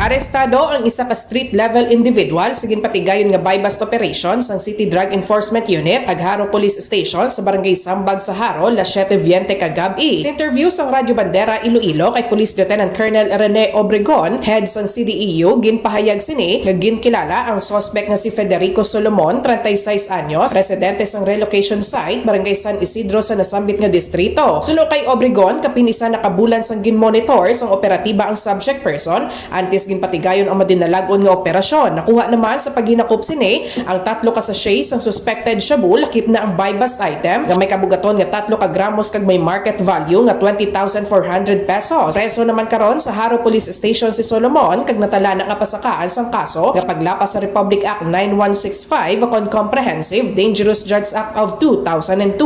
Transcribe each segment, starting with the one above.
Arestado ang isa ka street-level individual sa ginpatigayon nga buy-bust operations ang City Drug Enforcement Unit ag Haro Police Station sa Barangay Sambag sa Haro, Las 7:20 kagabi. Sa interview sa Radyo Bandera Iloilo kay Police Lieutenant Colonel Rene Obregon, head sang CDEU, ginpahayag sini nga ginkilala ang suspect nga si Federico Solomon, 36 anyos, residente sang relocation site Barangay San Isidro sa nasambit nga distrito. Sulo kay Obregon, kapinisa nakabulan sang ginmonitor sang operatiba ang subject person antes ginpatigayon ang madinalagon nga operasyon. Nakuha naman sa paghinakop sini ang 3 ka sachets ang suspected shabu, lakip na ang buy-bust item nga may kabugaton nga 3 ka gramos kag may market value nga 20,400 pesos. Preso naman karon sa Haro Police Station si Solomon kag natala na nga pasakaan sang kaso nga paglapas sa Republic Act 9165 akon Comprehensive Dangerous Drugs Act of 2002.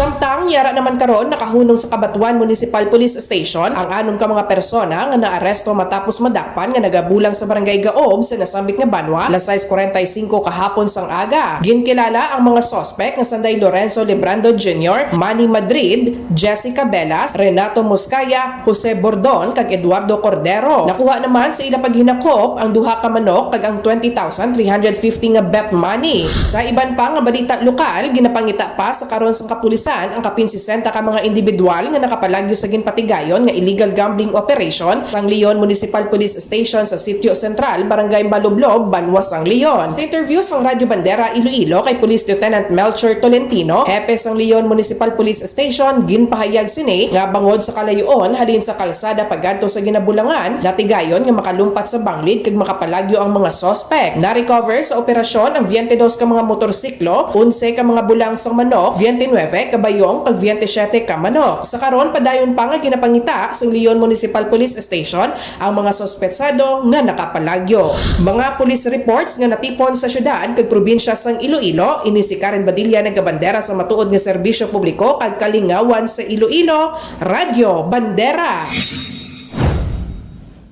Samtang yara naman karon nakahunong sa Kabatuan Municipal Police Station ang anom ka mga persona nga naaresto matapos madakpan nga nagabulang sa Barangay Gaob sa nasambit nga banwa alas 6:45 kahapon sang aga. Ginkilala ang mga suspect nga sanday Lorenzo Librando Jr., Manny Madrid, Jessica Belas, Renato Muscaya, Jose Bordon kag Eduardo Cordero. Nakuha naman sa ila paghinakop ang duha ka manok kag ang 20,350 nga bet money. Sa iban pa nga balita lokal, ginapangita pa sa karon sang kapulisan ang kapin 60 ka mga individual nga nakapalagyo sa ginpatigayon nga illegal gambling operation sang Leon Municipal Police Station sa Sitio Central, Barangay Balublob, Banwa sang Leon. Sa interview sa Radyo Bandera Iloilo kay Police Lieutenant Melchor Tolentino, hepe sang Leon Municipal Police Station, ginpahayag sini nga bangod sa kalayoon halin sa kalsada pagadto sa ginabulangan, latigayon nga makalumpat sa banglid kag makapalagyo ang mga suspect. Na-recover sa operasyon ang 22 ka mga motorsiklo, 11 ka mga bulang sang manok, 29 ka bayong kag 27 ka manok. Sa karon padayon pa nga ginapangita sang Leon Municipal Police Station ang mga suspetsado nga nakapalagyo. Mga police reports nga natipon sa syudad kag probinsya sang Iloilo, ini si Karen Badilla nagabandera sa matuod nga serbisyo publiko kag kalingawan sa Iloilo, Radyo Bandera.